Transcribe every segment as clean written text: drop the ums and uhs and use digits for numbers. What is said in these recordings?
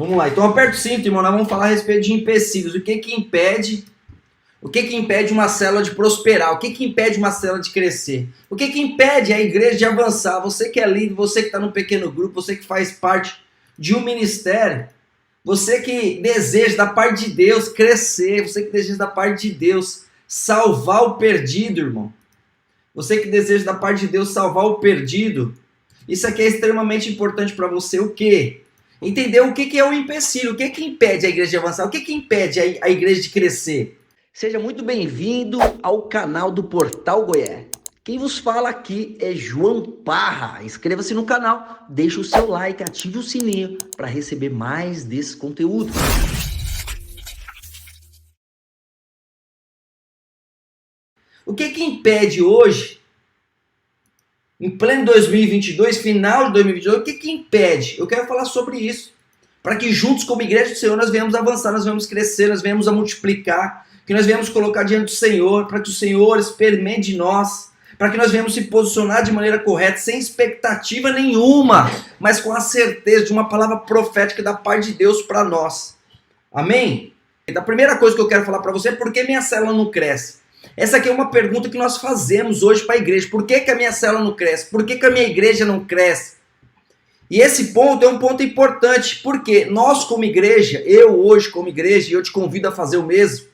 Vamos lá, então aperta o cinto, irmão, nós vamos falar a respeito de empecilhos. O que que impede uma célula de prosperar? O que que impede uma célula de crescer? O que que impede a igreja de avançar? Você que é líder, você que está num pequeno grupo, você que faz parte de um ministério, você que deseja da parte de Deus crescer, você que deseja da parte de Deus salvar o perdido, irmão. Você que deseja da parte de Deus salvar o perdido. Isso aqui é extremamente importante para você. O quê? Entender o que é o empecilho, o que impede a igreja de avançar, o que impede a igreja de crescer. Seja muito bem-vindo ao canal do Portal Goiás. Quem vos fala aqui é João Parra. Inscreva-se no canal, deixe o seu like, ative o sininho para receber mais desse conteúdo. O que impede hoje, em pleno 2022, final de 2022, o que impede? Eu quero falar sobre isso. Para que juntos, como igreja do Senhor, nós venhamos avançar, nós venhamos crescer, nós venhamos a multiplicar, que nós venhamos colocar diante do Senhor, para que o Senhor experimente de nós, para que nós venhamos se posicionar de maneira correta, sem expectativa nenhuma, mas com a certeza de uma palavra profética da parte de Deus para nós. Amém? Então, a primeira coisa que eu quero falar para você é por que minha célula não cresce? Essa aqui é uma pergunta que nós fazemos hoje para a igreja. Por que a minha célula não cresce? Por que a minha igreja não cresce? E esse ponto é um ponto importante, porque nós como igreja, eu hoje como igreja, e eu te convido a fazer o mesmo.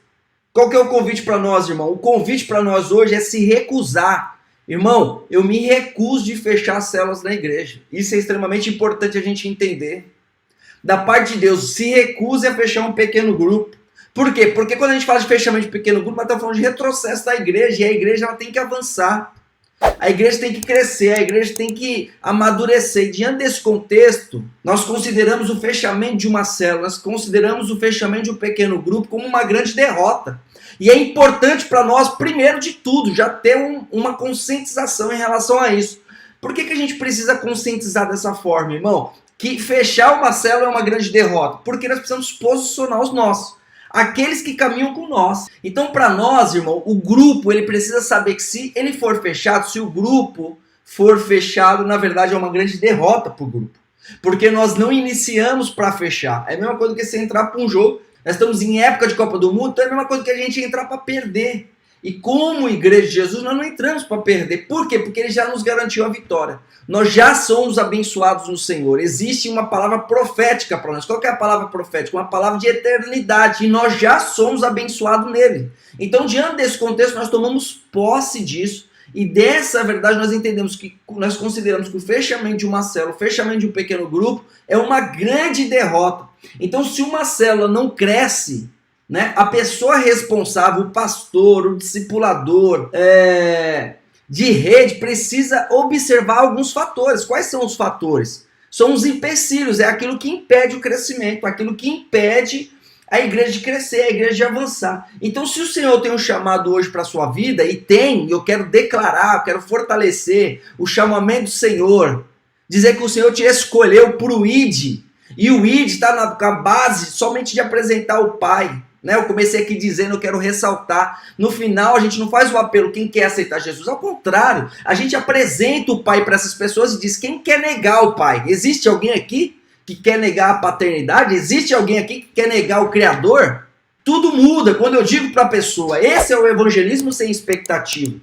Qual que é o convite para nós, irmão? O convite para nós hoje é se recusar. Irmão, eu me recuso de fechar células na igreja. Isso é extremamente importante a gente entender. Da parte de Deus, se recuse a fechar um pequeno grupo. Por quê? Porque quando a gente fala de fechamento de pequeno grupo, nós estamos falando de retrocesso da igreja, e a igreja ela tem que avançar. A igreja tem que crescer, a igreja tem que amadurecer. E diante desse contexto, nós consideramos o fechamento de uma célula, nós consideramos o fechamento de um pequeno grupo como uma grande derrota. E é importante para nós, primeiro de tudo, já ter uma conscientização em relação a isso. Por que a gente precisa conscientizar dessa forma, irmão? Que fechar uma célula é uma grande derrota. Porque nós precisamos posicionar os nossos. Aqueles que caminham com nós. Então, para nós, irmão, o grupo, ele precisa saber que se ele for fechado, se o grupo for fechado, na verdade é uma grande derrota para o grupo. Porque nós não iniciamos para fechar. É a mesma coisa que você entrar para um jogo. Nós estamos em época de Copa do Mundo, então é a mesma coisa que a gente entrar para perder. E como igreja de Jesus, nós não entramos para perder. Por quê? Porque ele já nos garantiu a vitória. Nós já somos abençoados no Senhor. Existe uma palavra profética para nós. Qual que é a palavra profética? Uma palavra de eternidade. E nós já somos abençoados nele. Então, diante desse contexto, nós tomamos posse disso. E dessa verdade, nós entendemos que, nós consideramos que o fechamento de uma célula, o fechamento de um pequeno grupo, é uma grande derrota. Então, se uma célula não cresce, né, a pessoa responsável, o pastor, o discipulador, de rede, precisa observar alguns fatores. Quais são os fatores? São os empecilhos, é aquilo que impede o crescimento, aquilo que impede a igreja de crescer, a igreja de avançar. Então, se o Senhor tem um chamado hoje para a sua vida, e tem, eu quero declarar, eu quero fortalecer o chamamento do Senhor, dizer que o Senhor te escolheu para o ID, e o ID está na base somente de apresentar o Pai. Eu comecei aqui dizendo, eu quero ressaltar, no final a gente não faz o apelo, quem quer aceitar Jesus, ao contrário, a gente apresenta o Pai para essas pessoas e diz, quem quer negar o Pai? Existe alguém aqui que quer negar a paternidade? Existe alguém aqui que quer negar o Criador? Tudo muda quando eu digo para a pessoa, esse é o evangelismo sem expectativa.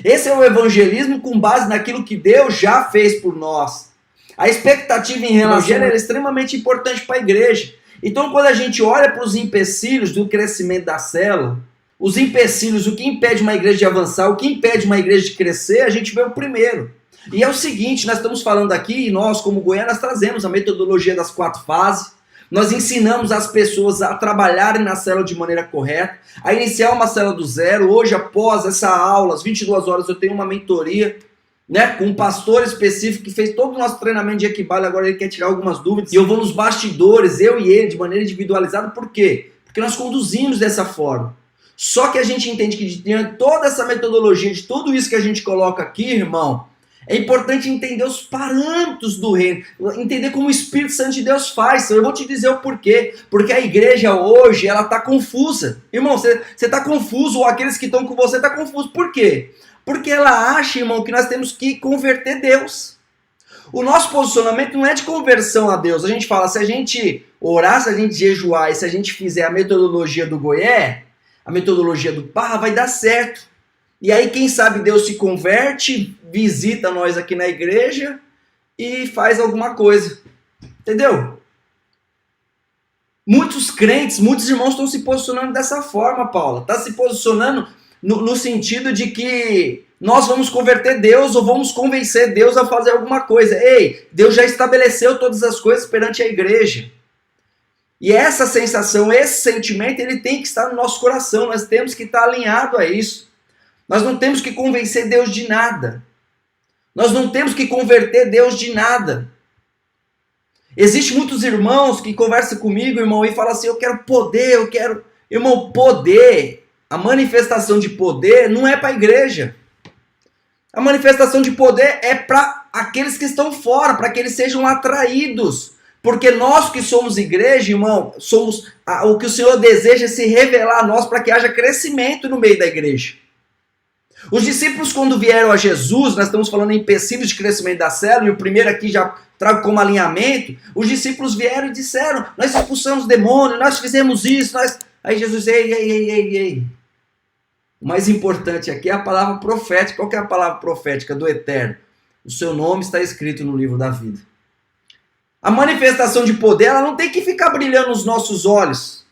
Esse é o evangelismo com base naquilo que Deus já fez por nós. A expectativa em relação é extremamente importante para a igreja. Então, quando a gente olha para os empecilhos do crescimento da célula, os empecilhos, o que impede uma igreja de avançar, o que impede uma igreja de crescer, a gente vê o primeiro. E é o seguinte, nós estamos falando aqui, e nós como Goiás, nós trazemos a metodologia das 4 fases, nós ensinamos as pessoas a trabalharem na célula de maneira correta, a iniciar uma célula do zero. Hoje, após essa aula, às 22 horas, eu tenho uma mentoria, com um pastor específico que fez todo o nosso treinamento de Equibale, agora ele quer tirar algumas dúvidas, e eu vou nos bastidores, eu e ele, de maneira individualizada. Por quê? Porque nós conduzimos dessa forma. Só que a gente entende que diante de toda essa metodologia, de tudo isso que a gente coloca aqui, irmão, é importante entender os parâmetros do reino, entender como o Espírito Santo de Deus faz. Eu vou te dizer o porquê. Porque a igreja hoje, ela está confusa. Irmão, você está confuso, ou aqueles que estão com você estão confusos. Por quê? Porque ela acha, irmão, que nós temos que converter Deus. O nosso posicionamento não é de conversão a Deus. A gente fala, se a gente orar, se a gente jejuar e se a gente fizer a metodologia do Goié, a metodologia do Parra, vai dar certo. E aí, quem sabe, Deus se converte, visita nós aqui na igreja e faz alguma coisa. Entendeu? Muitos crentes, muitos irmãos estão se posicionando dessa forma, Paula. Está se posicionando no sentido de que nós vamos converter Deus ou vamos convencer Deus a fazer alguma coisa. Ei, Deus já estabeleceu todas as coisas perante a igreja. E essa sensação, esse sentimento, ele tem que estar no nosso coração. Nós temos que estar alinhado a isso. Nós não temos que convencer Deus de nada. Nós não temos que converter Deus de nada. Existem muitos irmãos que conversam comigo, irmão, e falam assim, eu quero poder, eu quero... Irmão, poder, a manifestação de poder não é para a igreja. A manifestação de poder é para aqueles que estão fora, para que eles sejam atraídos. Porque nós que somos igreja, irmão, somos o que o Senhor deseja é se revelar a nós para que haja crescimento no meio da igreja. Os discípulos, quando vieram a Jesus, nós estamos falando em empecilhos de crescimento da célula, e o primeiro aqui já trago como alinhamento, os discípulos vieram e disseram, nós expulsamos demônio, nós fizemos isso, nós... Aí Jesus, ei. O mais importante aqui é a palavra profética. Qual que é a palavra profética do Eterno? O seu nome está escrito no livro da vida. A manifestação de poder, ela não tem que ficar brilhando nos nossos olhos.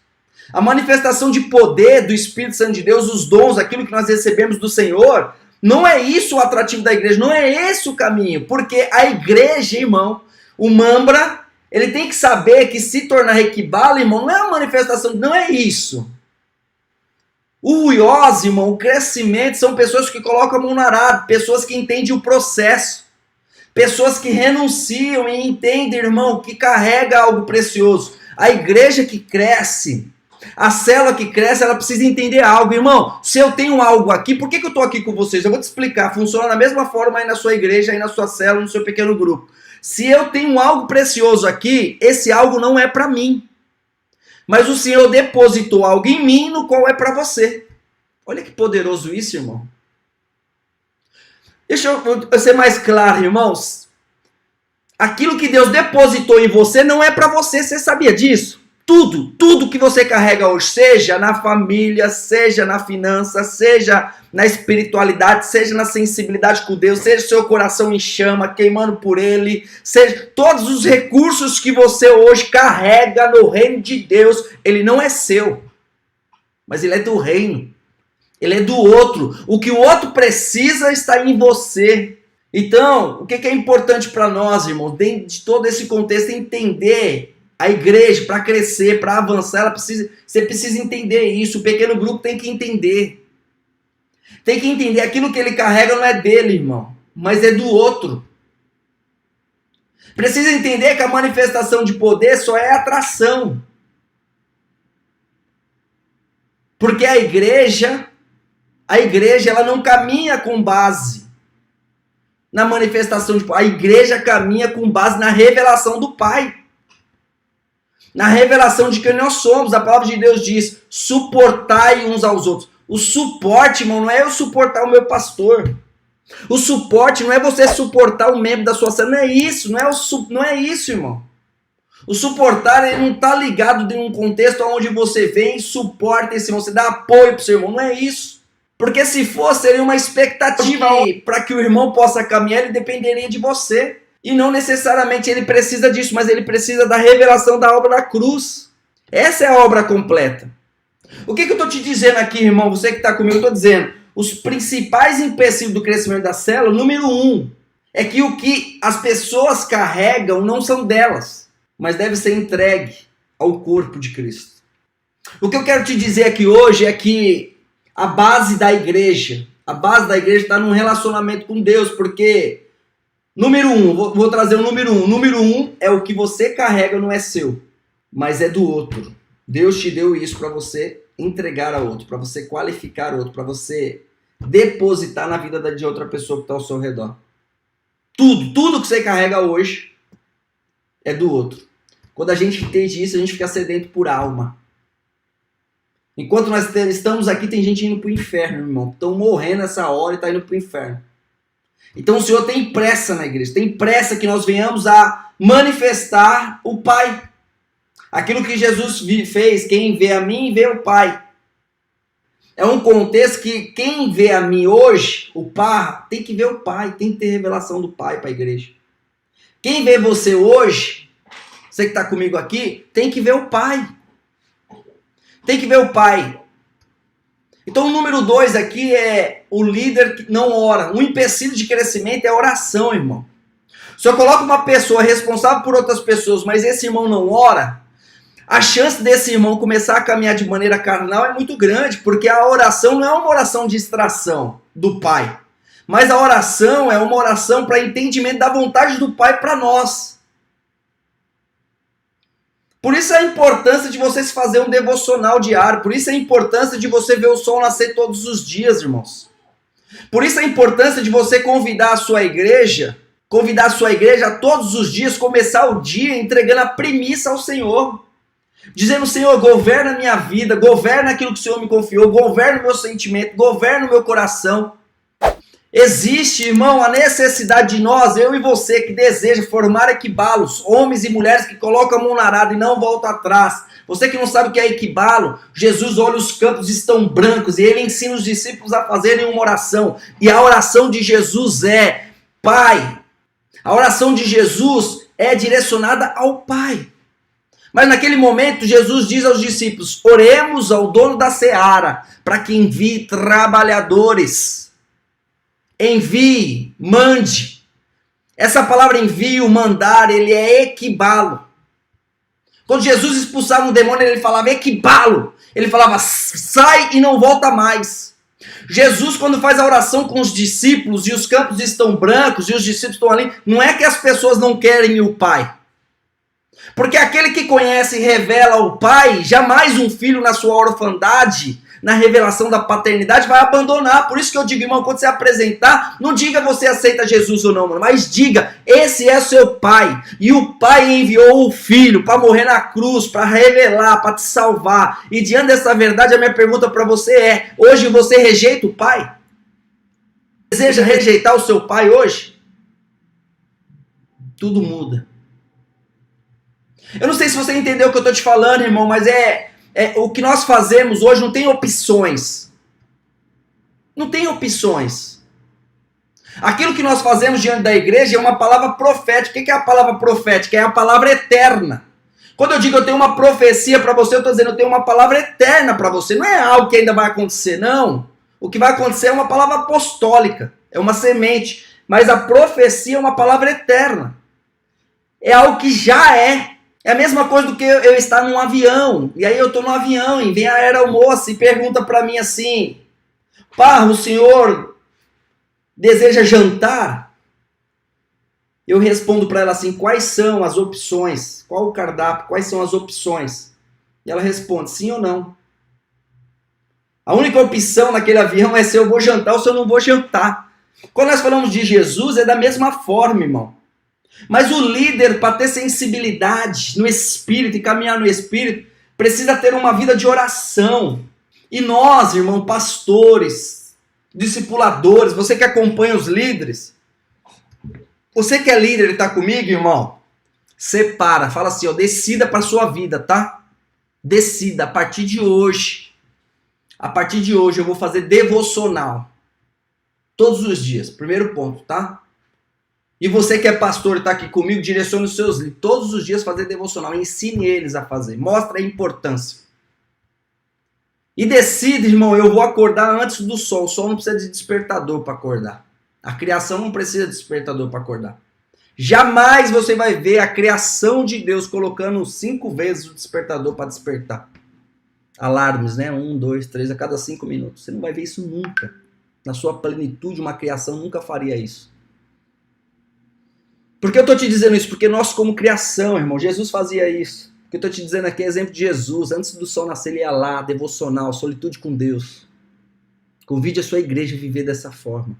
A manifestação de poder do Espírito Santo de Deus, os dons, aquilo que nós recebemos do Senhor, não é isso o atrativo da igreja, não é esse o caminho. Porque a igreja, irmão, o Mambra, ele tem que saber que se tornar Requibala, irmão, não é uma manifestação, não é isso. O Ruiós, irmão, o crescimento, são pessoas que colocam a mão na arada, pessoas que entendem o processo, pessoas que renunciam e entendem, irmão, que carrega algo precioso. A igreja que cresce, a célula que cresce, ela precisa entender algo. Irmão, se eu tenho algo aqui, por que eu estou aqui com vocês? Eu vou te explicar, funciona da mesma forma aí na sua igreja, aí na sua célula, no seu pequeno grupo. Se eu tenho algo precioso aqui, esse algo não é para mim. Mas o Senhor depositou algo em mim, no qual é para você. Olha que poderoso isso, irmão. Deixa eu ser mais claro, irmãos. Aquilo que Deus depositou em você não é para você, você sabia disso? Tudo que você carrega hoje, seja na família, seja na finança, seja na espiritualidade, seja na sensibilidade com Deus, seja seu coração em chama, queimando por Ele, seja todos os recursos que você hoje carrega no reino de Deus, ele não é seu, mas ele é do reino, ele é do outro. O que o outro precisa está em você. Então, o que é importante para nós, irmãos, dentro de todo esse contexto, é entender. A igreja, para crescer, para avançar, você precisa entender isso. O pequeno grupo tem que entender. Tem que entender aquilo que ele carrega não é dele, irmão, mas é do outro. Precisa entender que a manifestação de poder só é atração. Porque a igreja ela não caminha com base na manifestação de poder. A igreja caminha com base na revelação do Pai. Na revelação de quem nós somos. A palavra de Deus diz, suportai uns aos outros. O suporte, irmão, não é eu suportar o meu pastor. O suporte não é você suportar um membro da sua célula. Não é isso, não é isso, irmão. O suportar, ele não está ligado em um contexto onde você vem e suporta esse irmão, você dá apoio para o seu irmão. Não é isso. Porque se fosse, seria uma expectativa para que o irmão possa caminhar, ele dependeria de você. E não necessariamente ele precisa disso, mas ele precisa da revelação da obra da cruz. Essa é a obra completa. O que eu estou te dizendo aqui, irmão? Você que está comigo, eu estou dizendo. Os principais empecilhos do crescimento da célula, número 1, é que o que as pessoas carregam não são delas, mas deve ser entregue ao corpo de Cristo. O que eu quero te dizer aqui hoje é que a base da igreja está num relacionamento com Deus, porque... Número 1, vou trazer o número 1. Número 1 é o que você carrega, não é seu, mas é do outro. Deus te deu isso para você entregar a outro, para você qualificar outro, para você depositar na vida de outra pessoa que está ao seu redor. Tudo que você carrega hoje é do outro. Quando a gente entende isso, a gente fica sedento por alma. Enquanto nós estamos aqui, tem gente indo para o inferno, irmão. Estão morrendo essa hora e está indo para o inferno. Então o Senhor tem pressa na igreja, tem pressa que nós venhamos a manifestar o Pai. Aquilo que Jesus fez, quem vê a mim, vê o Pai. É um contexto que quem vê a mim hoje, o Pai, tem que ver o Pai, tem que ter revelação do Pai para a igreja. Quem vê você hoje, você que está comigo aqui, tem que ver o Pai. Tem que ver o Pai. Então o número 2 aqui é o líder que não ora. Um empecilho de crescimento é a oração, irmão. Se eu coloco uma pessoa responsável por outras pessoas, mas esse irmão não ora, a chance desse irmão começar a caminhar de maneira carnal é muito grande, porque a oração não é uma oração de extração do Pai, mas a oração é uma oração para entendimento da vontade do Pai para nós. Por isso a importância de você se fazer um devocional diário, por isso a importância de você ver o sol nascer todos os dias, irmãos. Por isso a importância de você convidar a sua igreja a todos os dias, começar o dia entregando a primícia ao Senhor. Dizendo, Senhor, governa a minha vida, governa aquilo que o Senhor me confiou, governa o meu sentimento, governa o meu coração. Existe, irmão, a necessidade de nós, eu e você, que deseja formar equibalos, homens e mulheres que colocam a mão na arada e não voltam atrás. Você que não sabe o que é equibalo, Jesus olha os campos estão brancos e ele ensina os discípulos a fazerem uma oração. E a oração de Jesus é, Pai. A oração de Jesus é direcionada ao Pai. Mas naquele momento, Jesus diz aos discípulos, oremos ao dono da seara, para que envie trabalhadores. Envie, mande. Essa palavra envio, mandar, ele é equibalo. Quando Jesus expulsava um demônio, ele falava equibalo. Ele falava, sai e não volta mais. Jesus, quando faz a oração com os discípulos, e os campos estão brancos, e os discípulos estão ali, não é que as pessoas não querem o Pai. Porque aquele que conhece e revela o Pai, jamais um filho na sua orfandade, na revelação da paternidade, vai abandonar. Por isso que eu digo, irmão, quando você apresentar, não diga você aceita Jesus ou não, mas diga, esse é seu Pai. E o Pai enviou o Filho para morrer na cruz, para revelar, para te salvar. E diante dessa verdade, a minha pergunta para você é, hoje você rejeita o Pai? Deseja rejeitar o seu Pai hoje? Tudo muda. Eu não sei se você entendeu o que eu estou te falando, irmão, mas o que nós fazemos hoje não tem opções. Não tem opções. Aquilo que nós fazemos diante da igreja é uma palavra profética. O que é a palavra profética? É a palavra eterna. Quando eu digo eu tenho uma profecia para você, eu estou dizendo eu tenho uma palavra eterna para você. Não é algo que ainda vai acontecer, não. O que vai acontecer é uma palavra apostólica. É uma semente. Mas a profecia é uma palavra eterna. É algo que já é. É a mesma coisa do que eu estar num avião. E aí eu estou no avião e vem a aeromoça e pergunta para mim assim, Parra, o senhor deseja jantar? Eu respondo para ela assim, quais são as opções? Qual o cardápio? Quais são as opções? E ela responde, sim ou não. A única opção naquele avião é se eu vou jantar ou se eu não vou jantar. Quando nós falamos de Jesus, é da mesma forma, irmão. Mas o líder, para ter sensibilidade no Espírito e caminhar no Espírito, precisa ter uma vida de oração. E nós, irmão, pastores, discipuladores, você que acompanha os líderes, você que é líder e está comigo, irmão, separa, fala assim, ó, decida para a sua vida, tá? Decida, a partir de hoje eu vou fazer devocional. Todos os dias, primeiro ponto, tá? E você que é pastor e está aqui comigo, direcione os seus livros. Todos os dias fazer devocional. Ensine eles a fazer. Mostre a importância. E decide, irmão, eu vou acordar antes do sol. O sol não precisa de despertador para acordar. A criação não precisa de despertador para acordar. Jamais você vai ver a criação de Deus colocando 5 vezes o despertador para despertar. Alarmes, né? 1, 2, 3 a cada 5 minutos. Você não vai ver isso nunca. Na sua plenitude, uma criação nunca faria isso. Por que eu estou te dizendo isso? Porque nós como criação, irmão, Jesus fazia isso. O que eu estou te dizendo aqui é exemplo de Jesus. Antes do sol nascer, ele ia lá, devocional, solitude com Deus. Convide a sua igreja a viver dessa forma.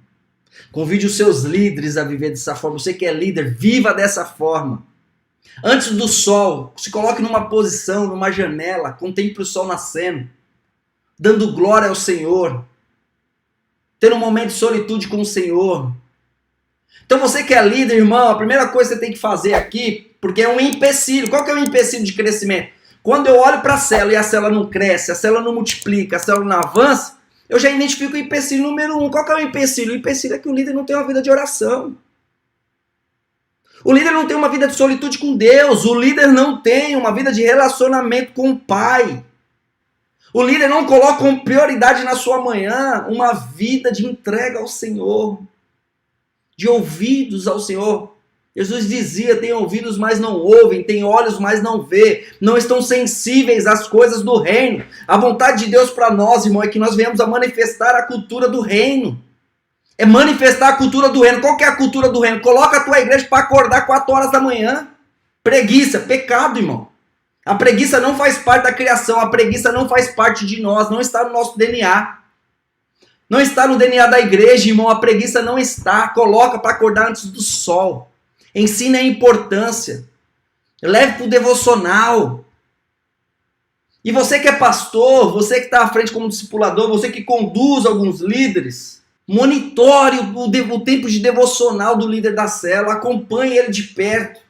Convide os seus líderes a viver dessa forma. Você que é líder, viva dessa forma. Antes do sol, se coloque numa posição, numa janela, contemple o sol nascendo, dando glória ao Senhor. Ter um momento de solitude com o Senhor. Então você que é líder, irmão, a primeira coisa que você tem que fazer aqui, porque é um empecilho. Qual que é o empecilho de crescimento? Quando eu olho para a célula e a célula não cresce, a célula não multiplica, a célula não avança, eu já identifico o empecilho número 1. Qual que é o empecilho? O empecilho é que o líder não tem uma vida de oração. O líder não tem uma vida de solitude com Deus. O líder não tem uma vida de relacionamento com o Pai. O líder não coloca como prioridade na sua manhã uma vida de entrega ao Senhor, de ouvidos ao Senhor. Jesus dizia, tem ouvidos, mas não ouvem, tem olhos, mas não vê, não estão sensíveis às coisas do reino. A vontade de Deus para nós, irmão, é que nós venhamos a manifestar a cultura do reino. É manifestar a cultura do reino. Qual que é a cultura do reino? Coloca a tua igreja para acordar 4 horas da manhã. Preguiça, pecado, irmão. A preguiça não faz parte da criação, a preguiça não faz parte de nós, não está no nosso DNA. Não está no DNA da igreja, irmão, a preguiça não está. Coloca para acordar antes do sol. Ensina a importância. Leve para o devocional. E você que é pastor, você que está à frente como discipulador, você que conduz alguns líderes, monitore o tempo de devocional do líder da célula, acompanhe ele de perto.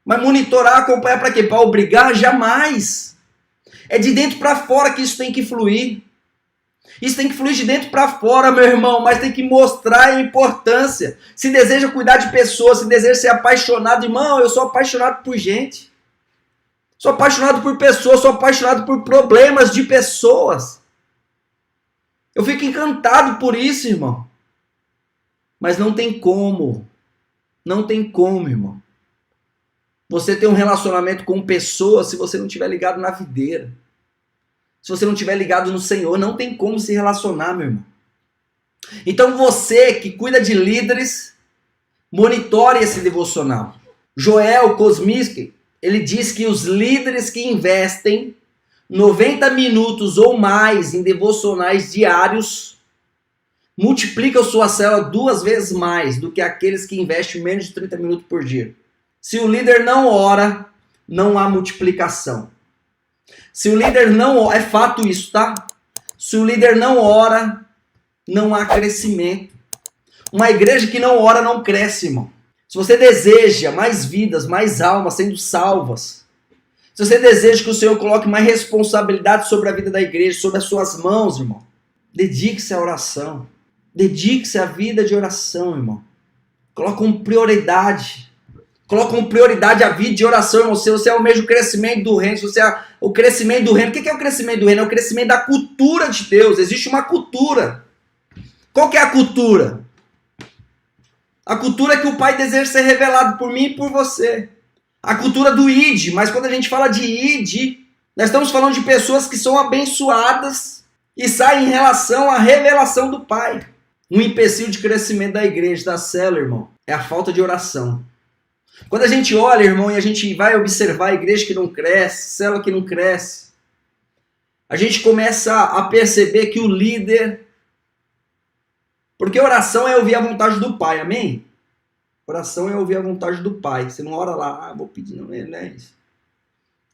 Mas monitorar, acompanhar para quê? Para obrigar? Jamais. É de dentro para fora que isso tem que fluir. Isso tem que fluir de dentro para fora, meu irmão, mas tem que mostrar a importância. Se deseja cuidar de pessoas, se deseja ser apaixonado, irmão, eu sou apaixonado por gente. Sou apaixonado por pessoas, sou apaixonado por problemas de pessoas. Eu fico encantado por isso, irmão. Mas não tem como. Não tem como, irmão. Você ter um relacionamento com pessoas se você não estiver ligado na videira. Se você não estiver ligado no Senhor, não tem como se relacionar, meu irmão. Então você que cuida de líderes, monitore esse devocional. Joel Kosminski, ele diz que os líderes que investem 90 minutos ou mais em devocionais diários multiplicam sua célula 2 vezes mais do que aqueles que investem menos de 30 minutos por dia. Se o líder não ora, não há multiplicação. Se o líder não ora, é fato isso, tá? Se o líder não ora, não há crescimento. Uma igreja que não ora não cresce, irmão. Se você deseja mais vidas, mais almas sendo salvas, se você deseja que o Senhor coloque mais responsabilidade sobre a vida da igreja, sobre as suas mãos, irmão, dedique-se à oração. Dedique-se à vida de oração, irmão. Coloque como prioridade. Coloca como prioridade a vida de oração, irmão. Se você almeja o crescimento do reino, se você o crescimento do reino. O que é o crescimento do reino? É o crescimento da cultura de Deus. Existe uma cultura. Qual que é a cultura? A cultura é que o Pai deseja ser revelado por mim e por você. A cultura do ID. Mas quando a gente fala de ID, nós estamos falando de pessoas que são abençoadas e saem em relação à revelação do Pai. Um empecilho de crescimento da igreja, da célula, irmão, é a falta de oração. Quando a gente olha, irmão, e a gente vai observar a igreja que não cresce, célula que não cresce, a gente começa a perceber que o líder... Porque oração é ouvir a vontade do Pai, amém? Oração é ouvir a vontade do Pai. Você não ora lá, vou pedir, não é isso.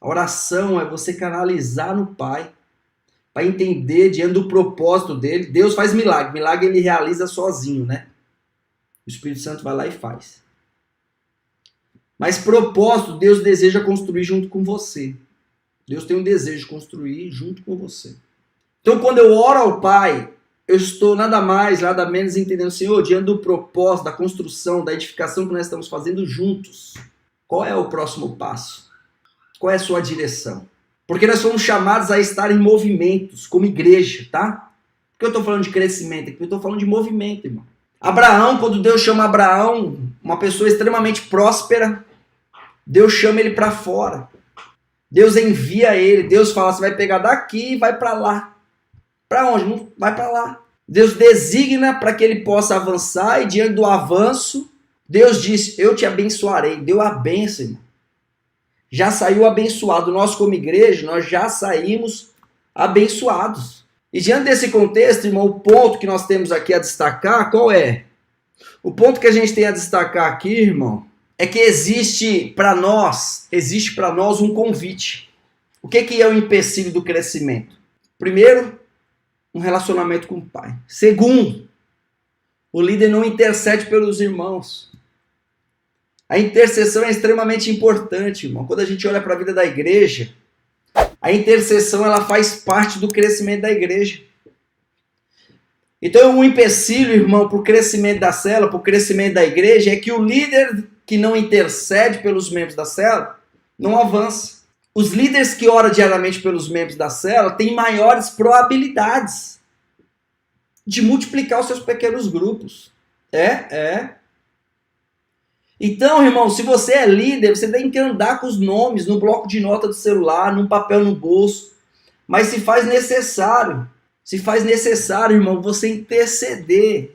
A oração é você canalizar no Pai, para entender diante do propósito dele. Deus faz milagre. Milagre ele realiza sozinho, né? O Espírito Santo vai lá e faz. Mas propósito, Deus deseja construir junto com você. Deus tem um desejo de construir junto com você. Então, quando eu oro ao Pai, eu estou nada mais, nada menos entendendo, Senhor, diante do propósito, da construção, da edificação que nós estamos fazendo juntos. Qual é o próximo passo? Qual é a sua direção? Porque nós fomos chamados a estar em movimentos, como igreja, tá? Por que eu estou falando de crescimento aqui? Eu estou falando de movimento, irmão. Abraão, quando Deus chama Abraão, uma pessoa extremamente próspera, Deus chama ele para fora. Deus envia ele. Deus fala, você vai pegar daqui e vai para lá. Para onde? Não vai para lá. Deus designa para que ele possa avançar e diante do avanço, Deus diz, eu te abençoarei. Deu a bênção, irmão. Já saiu abençoado. Nós como igreja, nós já saímos abençoados. E diante desse contexto, irmão, o ponto que nós temos aqui a destacar, qual é? O ponto que a gente tem a destacar aqui, irmão, é que existe para nós um convite. O que é o empecilho do crescimento? Primeiro, um relacionamento com o Pai. Segundo, O líder não intercede pelos irmãos. A intercessão é extremamente importante, irmão. Quando a gente olha para a vida da igreja, a intercessão ela faz parte do crescimento da igreja. Então, um empecilho, irmão, para o crescimento da célula, para o crescimento da igreja, é que o líder que não intercede pelos membros da célula não avança. Os líderes que oram diariamente pelos membros da célula têm maiores probabilidades de multiplicar os seus pequenos grupos. Então, irmão, se você é líder, você tem que andar com os nomes no bloco de nota do celular, num papel no bolso. Mas se faz necessário, irmão, você interceder.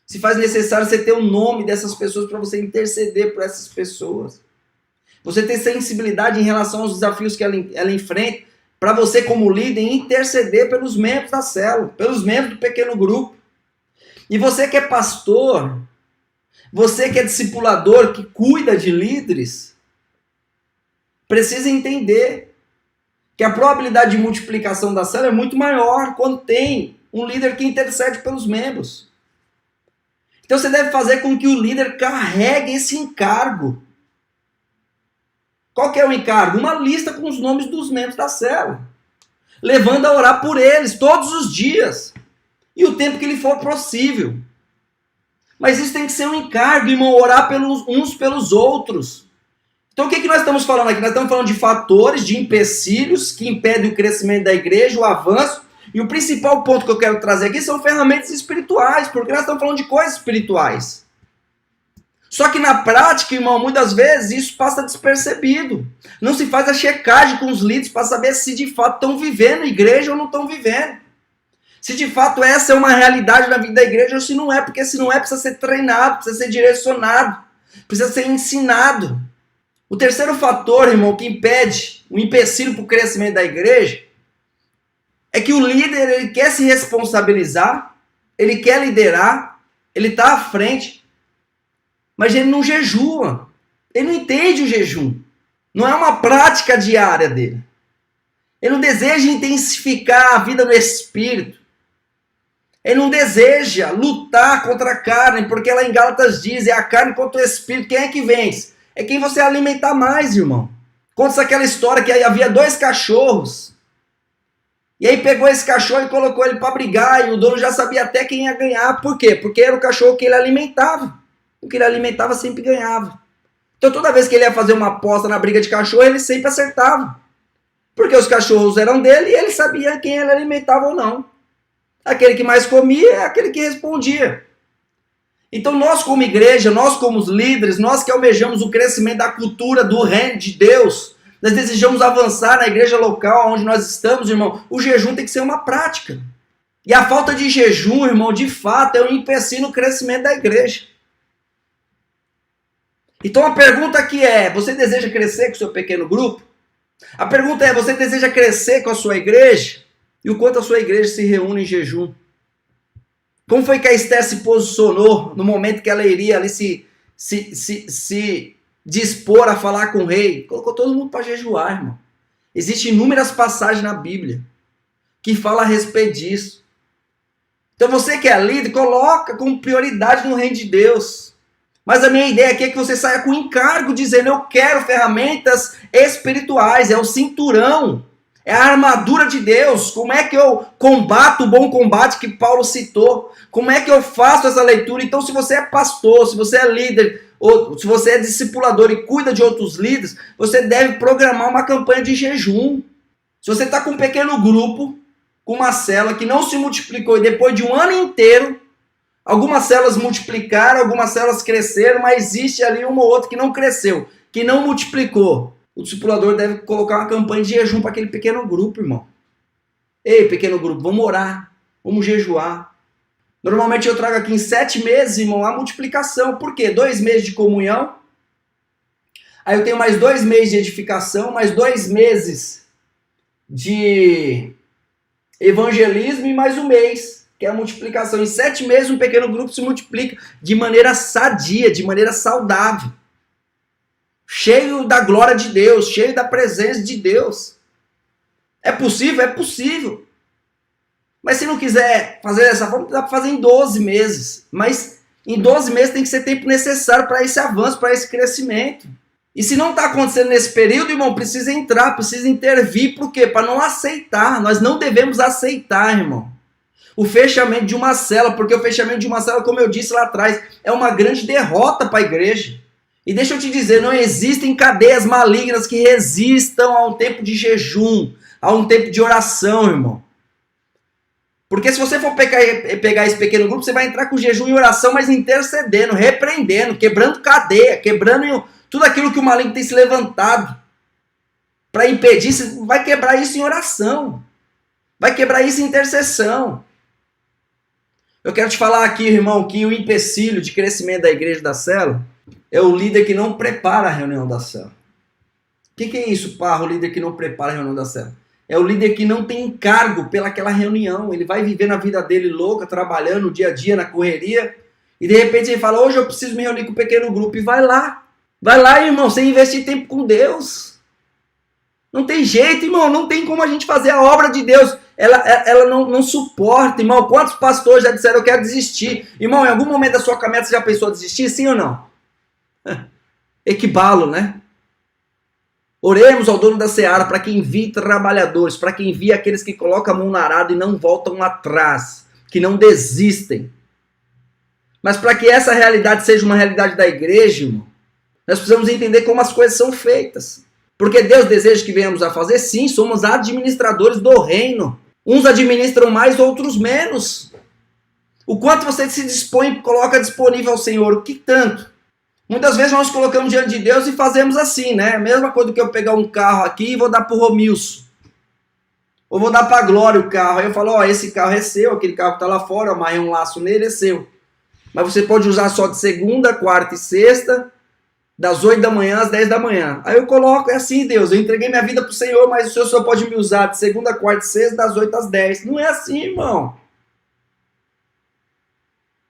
Se faz necessário você ter o nome dessas pessoas para você interceder por essas pessoas. Você ter sensibilidade em relação aos desafios que ela enfrenta, para você como líder interceder pelos membros da célula, pelos membros do pequeno grupo. E você que é pastor, você que é discipulador, que cuida de líderes, precisa entender que a probabilidade de multiplicação da célula é muito maior quando tem um líder que intercede pelos membros. Então você deve fazer com que o líder carregue esse encargo. Qual que é o encargo? Uma lista com os nomes dos membros da célula, levando a orar por eles todos os dias e o tempo que lhe for possível. Mas isso tem que ser um encargo, irmão, orar uns pelos outros. Então o que nós estamos falando aqui? Nós estamos falando de fatores, de empecilhos que impedem o crescimento da igreja, o avanço. E o principal ponto que eu quero trazer aqui são ferramentas espirituais, porque nós estamos falando de coisas espirituais. Só que na prática, irmão, muitas vezes isso passa despercebido. Não se faz a checagem com os líderes para saber se de fato estão vivendo a igreja ou não estão vivendo. Se de fato essa é uma realidade na vida da igreja ou se não é, porque se não é, precisa ser treinado, precisa ser direcionado, precisa ser ensinado. O terceiro fator, irmão, que impede o empecilho para o crescimento da igreja é que o líder ele quer se responsabilizar, ele quer liderar, ele está à frente, mas ele não jejua, ele não entende o jejum, não é uma prática diária dele. Ele não deseja intensificar a vida no espírito, ele não deseja lutar contra a carne, porque lá em Gálatas diz, é a carne contra o espírito, quem é que vence? É quem você alimentar mais, irmão. Conta-se aquela história que havia 2 cachorros, e aí pegou esse cachorro e colocou ele para brigar, e o dono já sabia até quem ia ganhar. Por quê? Porque era o cachorro que ele alimentava. O que ele alimentava sempre ganhava. Então toda vez que ele ia fazer uma aposta na briga de cachorro, ele sempre acertava. Porque os cachorros eram dele e ele sabia quem ele alimentava ou não. Aquele que mais comia é aquele que respondia. Então nós como igreja, nós como os líderes, nós que almejamos o crescimento da cultura do reino de Deus, nós desejamos avançar na igreja local onde nós estamos, irmão, o jejum tem que ser uma prática. E a falta de jejum, irmão, de fato é um empecilho no crescimento da igreja. Então a pergunta aqui é, você deseja crescer com o seu pequeno grupo? A pergunta é, você deseja crescer com a sua igreja? E o quanto a sua igreja se reúne em jejum? Como foi que a Esther se posicionou no momento que ela iria ali se dispor a falar com o rei? Colocou todo mundo para jejuar, irmão. Existem inúmeras passagens na Bíblia que falam a respeito disso. Então você que é líder, coloca como prioridade no reino de Deus. Mas a minha ideia aqui é que você saia com encargo dizendo, eu quero ferramentas espirituais, é o cinturão. É a armadura de Deus. Como é que eu combato o bom combate que Paulo citou? Como é que eu faço essa leitura? Então, se você é pastor, se você é líder, ou se você é discipulador e cuida de outros líderes, você deve programar uma campanha de jejum. Se você está com um pequeno grupo, com uma célula que não se multiplicou e depois de um ano inteiro, algumas células multiplicaram, algumas células cresceram, mas existe ali uma ou outra que não cresceu, que não multiplicou. O discipulador deve colocar uma campanha de jejum para aquele pequeno grupo, irmão. Ei, pequeno grupo, vamos orar, vamos jejuar. Normalmente eu trago aqui em 7 meses, irmão, a multiplicação. Por quê? 2 meses de comunhão. Aí eu tenho mais 2 meses de edificação, mais 2 meses de evangelismo e mais 1 mês, que é a multiplicação. Em 7 meses um pequeno grupo se multiplica de maneira sadia, de maneira saudável. Cheio da glória de Deus, cheio da presença de Deus. É possível? É possível. Mas se não quiser fazer dessa forma, dá para fazer em 12 meses. Mas em 12 meses tem que ser tempo necessário para esse avanço, para esse crescimento. E se não está acontecendo nesse período, irmão, precisa entrar, precisa intervir. Por quê? Para não aceitar. Nós não devemos aceitar, irmão, o fechamento de uma célula, porque o fechamento de uma célula, como eu disse lá atrás, é uma grande derrota para a igreja. E deixa eu te dizer, não existem cadeias malignas que resistam a um tempo de jejum, a um tempo de oração, irmão. Porque se você for pegar esse pequeno grupo, você vai entrar com jejum e oração, mas intercedendo, repreendendo, quebrando cadeia, quebrando tudo aquilo que o maligno tem se levantado para impedir. Você vai quebrar isso em oração, vai quebrar isso em intercessão. Eu quero te falar aqui, irmão, que o empecilho de crescimento da igreja da célula é o líder que não prepara a reunião da célula. O que é isso, Parra, o líder que não prepara a reunião da célula? É o líder que não tem encargo pelaquela reunião. Ele vai viver na vida dele louca, trabalhando no dia a dia, na correria. E de repente ele fala, hoje eu preciso me reunir com um pequeno grupo. E vai lá. Vai lá, irmão, sem investir tempo com Deus. Não tem jeito, irmão. Não tem como a gente fazer a obra de Deus. Ela não suporta, irmão. Quantos pastores já disseram, eu quero desistir? Irmão, em algum momento da sua caminhada você já pensou em desistir? Sim ou não? Equibalo, né? Oremos ao dono da seara para que envie trabalhadores, para que envie aqueles que colocam a mão na arada e não voltam atrás, que não desistem. Mas para que essa realidade seja uma realidade da igreja, irmão, nós precisamos entender como as coisas são feitas. Porque Deus deseja que venhamos a fazer, sim, somos administradores do reino. Uns administram mais, outros menos. O quanto você se dispõe, coloca disponível ao Senhor, o que tanto? Muitas vezes nós colocamos diante de Deus e fazemos assim, né? A mesma coisa que eu pegar um carro aqui e vou dar pro Romilson. Ou vou dar pra Glória o carro. Aí eu falo, ó, esse carro é seu, aquele carro que tá lá fora, eu amarrei um laço nele, é seu. Mas você pode usar só de segunda, quarta e sexta, das 8 da manhã às 10 da manhã. Aí eu coloco, é assim, Deus, eu entreguei minha vida pro Senhor, mas o Senhor só pode me usar de segunda, quarta e sexta, das 8 às 10. Não é assim, irmão.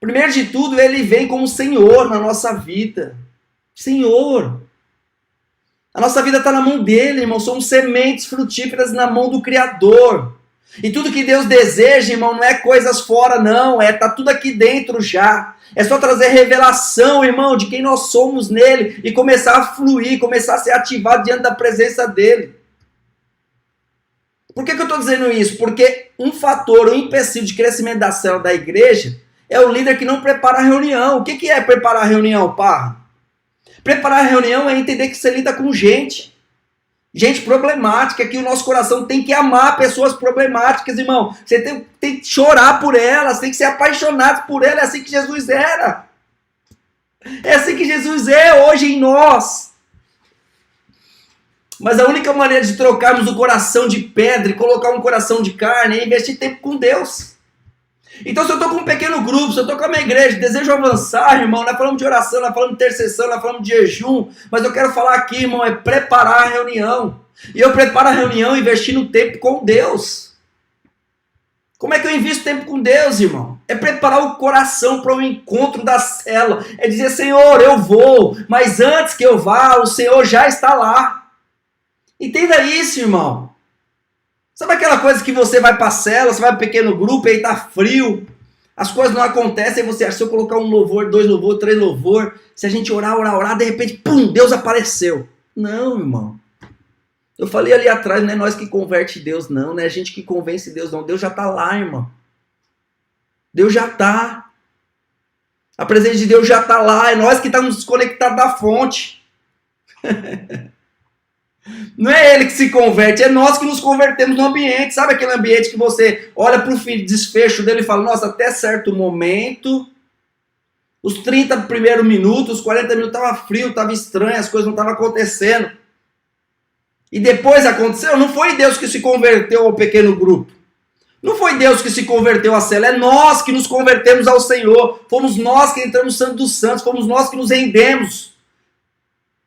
Primeiro de tudo, ele vem como Senhor na nossa vida. Senhor. A nossa vida está na mão dele, irmão. Somos sementes frutíferas na mão do Criador. E tudo que Deus deseja, irmão, não é coisas fora, não. Tá tudo aqui dentro já. É só trazer revelação, irmão, de quem nós somos nele e começar a fluir, começar a ser ativado diante da presença dele. Por que eu estou dizendo isso? Porque um fator, um empecilho de crescimento da célula da igreja é o líder que não prepara a reunião. O que é preparar a reunião, Parra? Preparar a reunião é entender que você lida com gente. Gente problemática, que o nosso coração tem que amar pessoas problemáticas, irmão. Você tem que chorar por elas, tem que ser apaixonado por elas. É assim que Jesus era. É assim que Jesus é hoje em nós. Mas a única maneira de trocarmos o coração de pedra e colocar um coração de carne é investir tempo com Deus. Então, se eu estou com um pequeno grupo, se eu estou com a minha igreja, desejo avançar, irmão, nós falamos de oração, nós falamos de intercessão, nós falamos de jejum, mas eu quero falar aqui, irmão, é preparar a reunião. E eu preparo a reunião investindo tempo com Deus. Como é que eu invisto tempo com Deus, irmão? É preparar o coração para o encontro da célula. É dizer, Senhor, eu vou, mas antes que eu vá, o Senhor já está lá. Entenda isso, irmão. Sabe aquela coisa que você vai para a célula, você vai para um pequeno grupo e aí tá frio, as coisas não acontecem, aí você acha, se eu colocar um louvor, 2 louvor, 3 louvor, se a gente orar, de repente, pum, Deus apareceu. Não, irmão. Eu falei ali atrás, não é nós que converte Deus, não é a gente que convence Deus, não. Deus já tá lá, irmão. Deus já tá. A presença de Deus já tá lá, é nós que estamos desconectados da fonte. Não é ele que se converte, é nós que nos convertemos no ambiente. Sabe aquele ambiente que você olha para o desfecho dele e fala, nossa, até certo momento, os 30 primeiros minutos, os 40 minutos estava frio, estava estranho, as coisas não estavam acontecendo. E depois aconteceu, não foi Deus que se converteu ao pequeno grupo. Não foi Deus que se converteu à célula, é nós que nos convertemos ao Senhor. Fomos nós que entramos no Santo dos Santos, fomos nós que nos rendemos.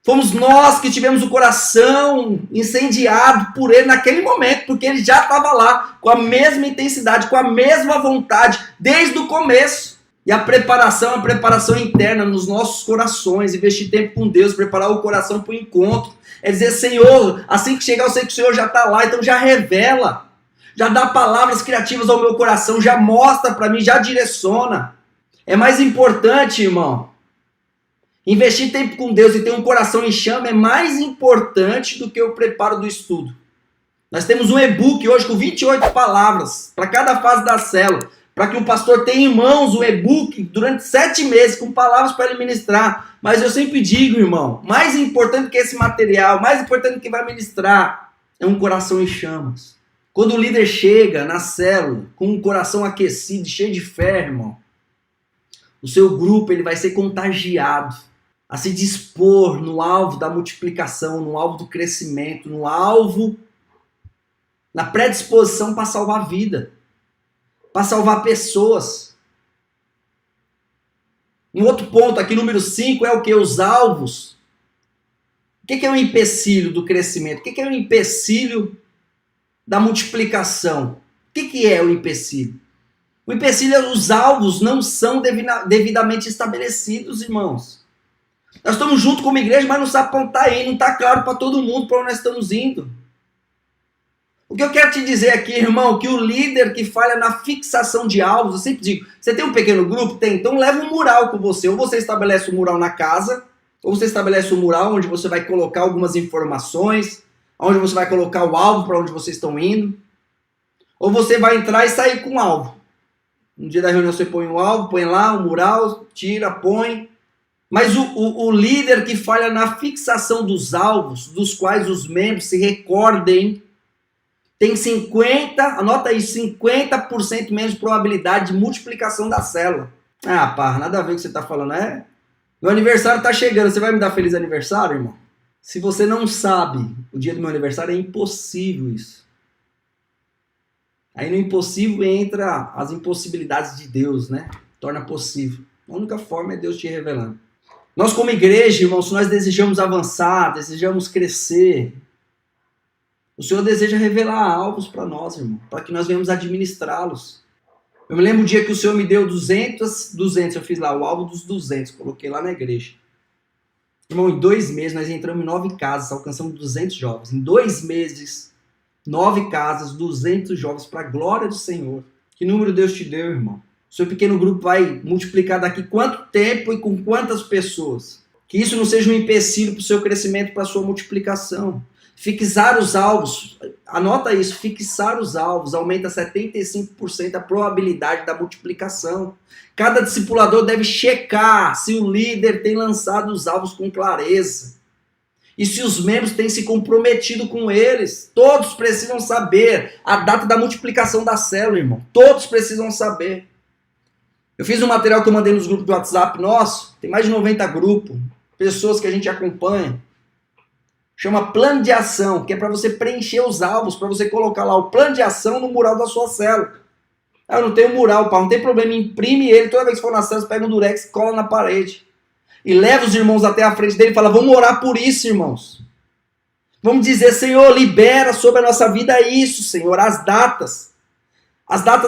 Fomos nós que tivemos o coração incendiado por ele naquele momento, porque ele já estava lá, com a mesma intensidade, com a mesma vontade, desde o começo. E a preparação é a preparação interna nos nossos corações, investir tempo com Deus, preparar o coração para o encontro. É dizer, Senhor, assim que chegar eu sei que o Senhor já está lá, então já revela. já dá palavras criativas ao meu coração, já mostra para mim, já direciona. É mais importante, irmão, investir tempo com Deus e ter um coração em chama é mais importante do que o preparo do estudo. Nós temos um e-book hoje com 28 palavras para cada fase da célula, para que o pastor tenha em mãos o e-book durante 7 meses com palavras para ele ministrar. Mas eu sempre digo, irmão, mais importante que esse material, mais importante que vai ministrar, é um coração em chamas. Quando o líder chega na célula com um coração aquecido, cheio de fé, irmão, o seu grupo ele vai ser contagiado a se dispor no alvo da multiplicação, no alvo do crescimento, no alvo, na predisposição para salvar a vida, para salvar pessoas. Um outro ponto aqui, número 5, é o que? Os alvos. O que é o empecilho do crescimento? O que é o empecilho da multiplicação? O que é o empecilho? O empecilho é os alvos não são devidamente estabelecidos, irmãos. Nós estamos juntos como igreja, mas não sabe para onde está indo, não está claro para todo mundo para onde nós estamos indo. O que eu quero te dizer aqui, irmão, que o líder que falha na fixação de alvos, eu sempre digo, você tem um pequeno grupo? Tem, então leva um mural com você, ou você estabelece um mural na casa, ou você estabelece um mural onde você vai colocar algumas informações, onde você vai colocar o alvo para onde vocês estão indo, ou você vai entrar e sair com o alvo. No dia da reunião você põe o alvo, põe lá o mural, tira, põe. Mas o líder que falha na fixação dos alvos, dos quais os membros se recordem, tem 50, anota aí, 50% menos probabilidade de multiplicação da célula. Ah, pá, nada a ver com o que você está falando, é? Meu aniversário está chegando, você vai me dar feliz aniversário, irmão? Se você não sabe o dia do meu aniversário, é impossível isso. Aí no impossível entra as impossibilidades de Deus, né? Torna possível. A única forma é Deus te revelando. Nós como igreja, irmãos, se nós desejamos avançar, desejamos crescer, o Senhor deseja revelar alvos para nós, irmão, para que nós venhamos administrá-los. Eu me lembro o dia que o Senhor me deu 200, eu fiz lá o alvo dos 200, coloquei lá na igreja. Irmão, em 2 meses nós entramos em 9 casas, alcançamos 200 jovens. Em 2 meses, 9 casas, 200 jovens, para a glória do Senhor. Que número Deus te deu, irmão? O seu pequeno grupo vai multiplicar daqui quanto tempo e com quantas pessoas? Que isso não seja um empecilho para o seu crescimento, para a sua multiplicação. Fixar os alvos, anota isso, fixar os alvos aumenta 75% a probabilidade da multiplicação. Cada discipulador deve checar se o líder tem lançado os alvos com clareza. E se os membros têm se comprometido com eles. Todos precisam saber a data da multiplicação da célula, irmão. Todos precisam saber. Eu fiz um material que eu mandei nos grupos do WhatsApp nosso, tem mais de 90 grupos, pessoas que a gente acompanha. Chama plano de ação, que é para você preencher os alvos, para você colocar lá o plano de ação no mural da sua célula. Ah, eu não tenho mural, pá, não tem problema, imprime ele, toda vez que for na célula, você pega um durex e cola na parede. E leva os irmãos até a frente dele e fala, vamos orar por isso, irmãos. Vamos dizer, Senhor, libera sobre a nossa vida isso, Senhor, as datas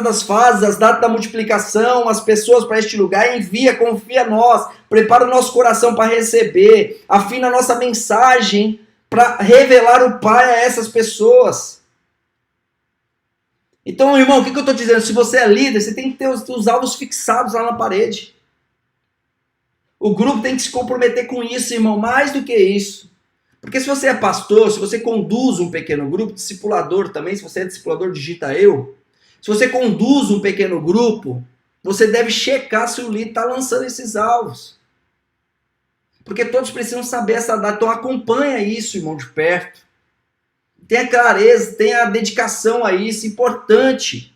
das fases, as datas da multiplicação, as pessoas para este lugar, envia, confia em nós, prepara o nosso coração para receber, afina a nossa mensagem, para revelar o Pai a essas pessoas. Então, irmão, o que eu estou dizendo? Se você é líder, você tem que ter os alvos fixados lá na parede. O grupo tem que se comprometer com isso, irmão, mais do que isso. Porque se você é pastor, se você conduz um pequeno grupo, discipulador também, se você é discipulador, digita eu. Se você conduz um pequeno grupo, você deve checar se o líder está lançando esses alvos. Porque todos precisam saber essa data. Então acompanha isso, irmão, de perto. Tenha clareza, tenha dedicação a isso, importante.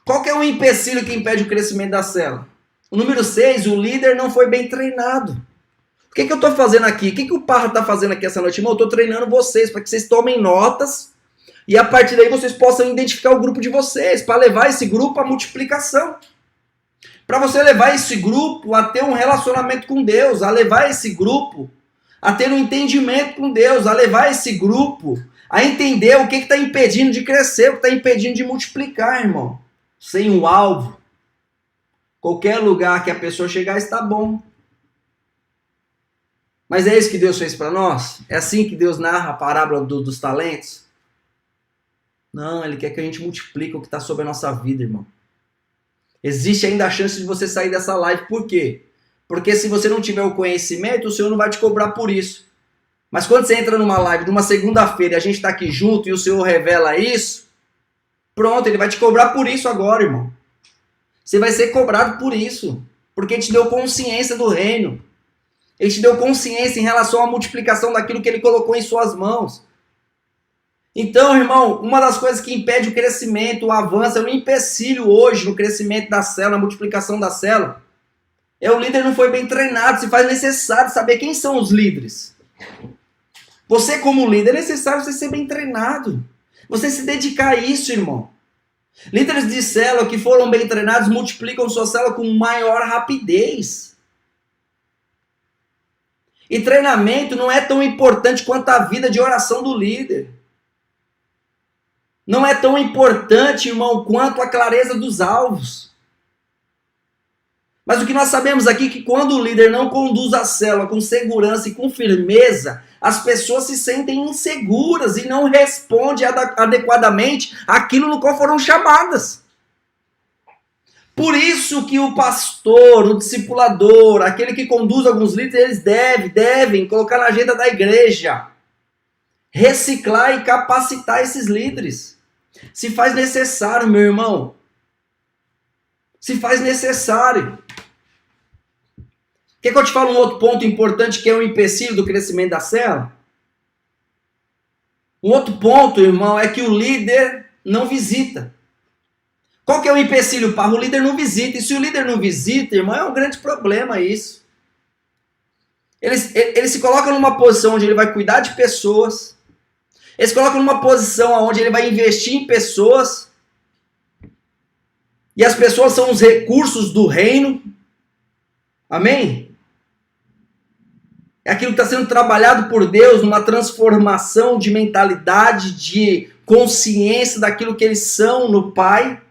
Qual que é o empecilho que impede o crescimento da célula? O número 6, o líder não foi bem treinado. O que eu estou fazendo aqui? O que o Parra está fazendo aqui essa noite? Irmão, eu estou treinando vocês para que vocês tomem notas e a partir daí vocês possam identificar o grupo de vocês, para levar esse grupo à multiplicação. Para você levar esse grupo a ter um relacionamento com Deus, a levar esse grupo a ter um entendimento com Deus, a levar esse grupo a entender o que está impedindo de crescer, o que está impedindo de multiplicar, irmão. Sem um alvo, qualquer lugar que a pessoa chegar está bom. Mas é isso que Deus fez para nós? É assim que Deus narra a parábola dos talentos? Não, ele quer que a gente multiplique o que está sobre a nossa vida, irmão. Existe ainda a chance de você sair dessa live. Por quê? Porque se você não tiver o conhecimento, o Senhor não vai te cobrar por isso. Mas quando você entra numa live, numa segunda-feira, e a gente está aqui junto e o Senhor revela isso, pronto, ele vai te cobrar por isso agora, irmão. Você vai ser cobrado por isso. Porque ele te deu consciência do reino. Ele te deu consciência em relação à multiplicação daquilo que ele colocou em suas mãos. Então, irmão, uma das coisas que impede o crescimento, o avanço, é um empecilho hoje no crescimento da célula, na multiplicação da célula. O líder não foi bem treinado, se faz necessário saber quem são os líderes. Você como líder, é necessário você ser bem treinado. Você se dedicar a isso, irmão. Líderes de célula que foram bem treinados multiplicam sua célula com maior rapidez. E treinamento não é tão importante quanto a vida de oração do líder. Não é tão importante, irmão, quanto a clareza dos alvos. Mas o que nós sabemos aqui é que quando o líder não conduz a célula com segurança e com firmeza, as pessoas se sentem inseguras e não respondem adequadamente àquilo no qual foram chamadas. Por isso que o pastor, o discipulador, aquele que conduz alguns líderes, eles devem colocar na agenda da igreja, reciclar e capacitar esses líderes. Se faz necessário, meu irmão. Se faz necessário. Quer que eu te fale um outro ponto importante que é um empecilho do crescimento da célula? Um outro ponto, irmão, é que o líder não visita. Qual que é o empecilho, Parra? O líder não visita. E se o líder não visita, irmão, é um grande problema isso. Ele se coloca numa posição onde ele vai cuidar de pessoas. Ele se coloca numa posição onde ele vai investir em pessoas. E as pessoas são os recursos do reino. Amém? É aquilo que está sendo trabalhado por Deus numa transformação de mentalidade, de consciência daquilo que eles são no Pai.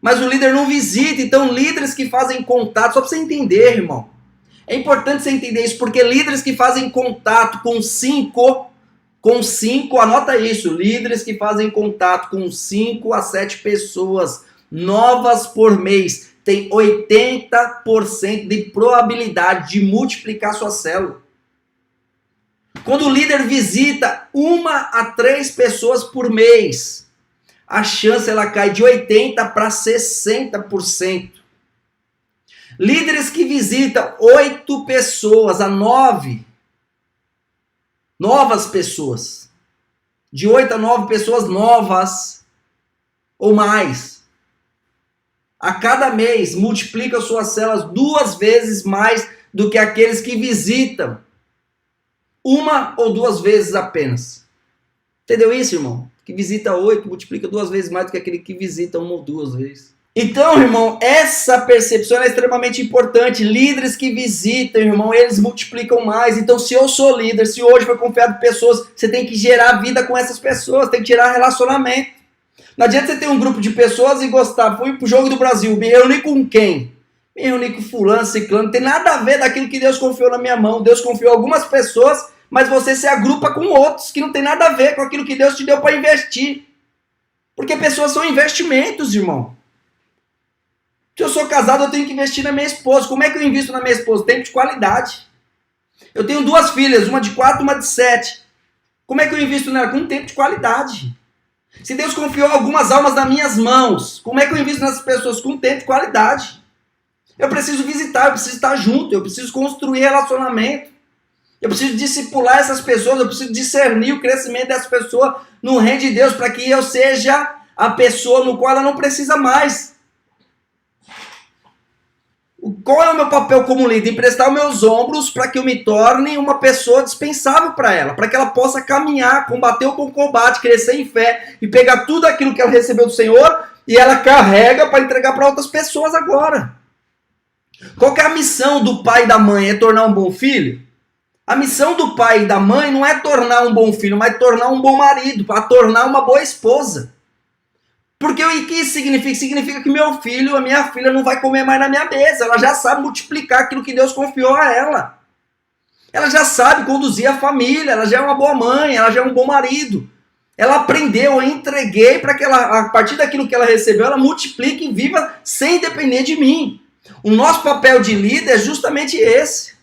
Mas o líder não visita. Então, líderes que fazem contato, só para você entender, irmão. É importante você entender isso, porque líderes que fazem contato com cinco, anota isso, líderes que fazem contato com 5 a 7 pessoas novas por mês, tem 80% de probabilidade de multiplicar sua célula. Quando o líder visita 1 a 3 pessoas por mês, a chance ela cai de 80% para 60%. Líderes que visitam 8 pessoas a 9 novas pessoas, de 8 a 9 pessoas novas ou mais, a cada mês multiplica suas células 2 vezes mais do que aqueles que visitam 1 ou 2 vezes apenas. Entendeu isso, irmão? Que visita 8 multiplica 2 vezes mais do que aquele que visita 1 ou 2 vezes. Então, irmão, essa percepção é extremamente importante. Líderes que visitam, irmão, eles multiplicam mais. Então, se eu sou líder, se hoje foi confiado pessoas, você tem que gerar vida com essas pessoas, tem que gerar relacionamento. Não adianta você ter um grupo de pessoas e gostar. Fui pro Jogo do Brasil, me reuni com quem? Me reuni com fulano, ciclano. Não tem nada a ver daquilo que Deus confiou na minha mão. Deus confiou algumas pessoas, mas você se agrupa com outros que não tem nada a ver com aquilo que Deus te deu para investir. Porque pessoas são investimentos, irmão. Se eu sou casado, eu tenho que investir na minha esposa. Como é que eu invisto na minha esposa? Tempo de qualidade. Eu tenho 2 filhas, uma de 4 e uma de 7. Como é que eu invisto nela? Com tempo de qualidade. Se Deus confiou algumas almas nas minhas mãos, como é que eu invisto nessas pessoas? Com tempo de qualidade. Eu preciso visitar, eu preciso estar junto, eu preciso construir relacionamento. Eu preciso discipular essas pessoas, eu preciso discernir o crescimento dessas pessoas no reino de Deus, para que eu seja a pessoa no qual ela não precisa mais. Qual é o meu papel como líder? Emprestar os meus ombros para que eu me torne uma pessoa dispensável para ela, para que ela possa caminhar, combater o bom combate, crescer em fé e pegar tudo aquilo que ela recebeu do Senhor e ela carrega para entregar para outras pessoas agora. Qual que é a missão do pai e da mãe? É tornar um bom filho? A missão do pai e da mãe não é tornar um bom filho, mas tornar um bom marido, para tornar uma boa esposa. Porque o que isso significa? Significa que meu filho, a minha filha não vai comer mais na minha mesa. Ela já sabe multiplicar aquilo que Deus confiou a ela. Ela já sabe conduzir a família, ela já é uma boa mãe, ela já é um bom marido. Ela aprendeu, eu entreguei para que ela, a partir daquilo que ela recebeu, ela multiplique e viva sem depender de mim. O nosso papel de líder é justamente esse.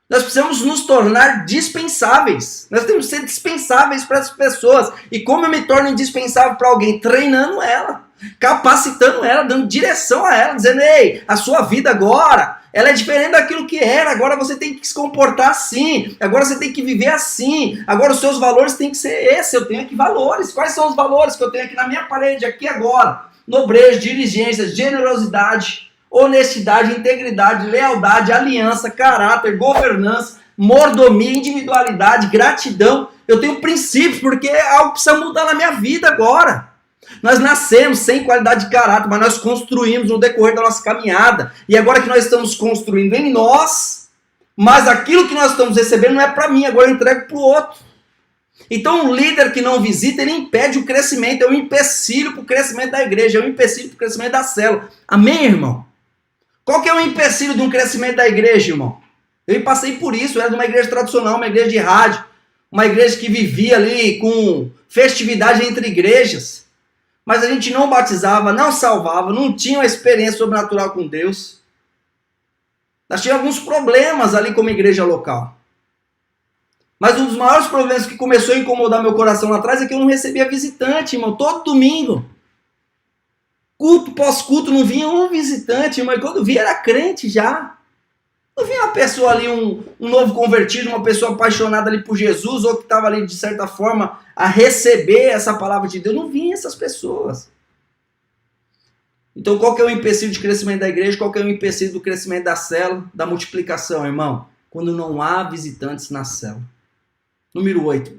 Nós precisamos nos tornar dispensáveis. Nós temos que ser dispensáveis para as pessoas. E como eu me torno indispensável para alguém? Treinando ela, capacitando ela, dando direção a ela, dizendo, ei, a sua vida agora, ela é diferente daquilo que era, agora você tem que se comportar assim, agora você tem que viver assim, agora os seus valores têm que ser esse, eu tenho aqui valores. Quais são os valores que eu tenho aqui na minha parede, aqui agora? Nobreza, diligência, generosidade, honestidade, integridade, lealdade, aliança, caráter, governança, mordomia, individualidade, gratidão. Eu tenho princípios, porque algo precisa mudar na minha vida agora. Nós nascemos sem qualidade de caráter, mas nós construímos no decorrer da nossa caminhada. E agora que nós estamos construindo em nós, mas aquilo que nós estamos recebendo não é para mim, agora eu entrego para o outro. Então um líder que não visita, ele impede o crescimento, é um empecilho para o crescimento da igreja, é um empecilho para o crescimento da célula. Amém, irmão? Qual que é o empecilho de um crescimento da igreja, irmão? Eu passei por isso, eu era de uma igreja tradicional, uma igreja de rádio, uma igreja que vivia ali com festividade entre igrejas, mas a gente não batizava, não salvava, não tinha uma experiência sobrenatural com Deus. Nós tínhamos alguns problemas ali como igreja local. Mas um dos maiores problemas que começou a incomodar meu coração lá atrás é que eu não recebia visitante, irmão, todo domingo. Culto, pós-culto, não vinha um visitante, mas quando via era crente já. Não vinha uma pessoa ali, um novo convertido, uma pessoa apaixonada ali por Jesus, ou que estava ali, de certa forma, a receber essa palavra de Deus. Não vinha essas pessoas. Então, qual que é o empecilho de crescimento da igreja? Qual que é o empecilho do crescimento da célula, da multiplicação, irmão? Quando não há visitantes na célula. Número 8.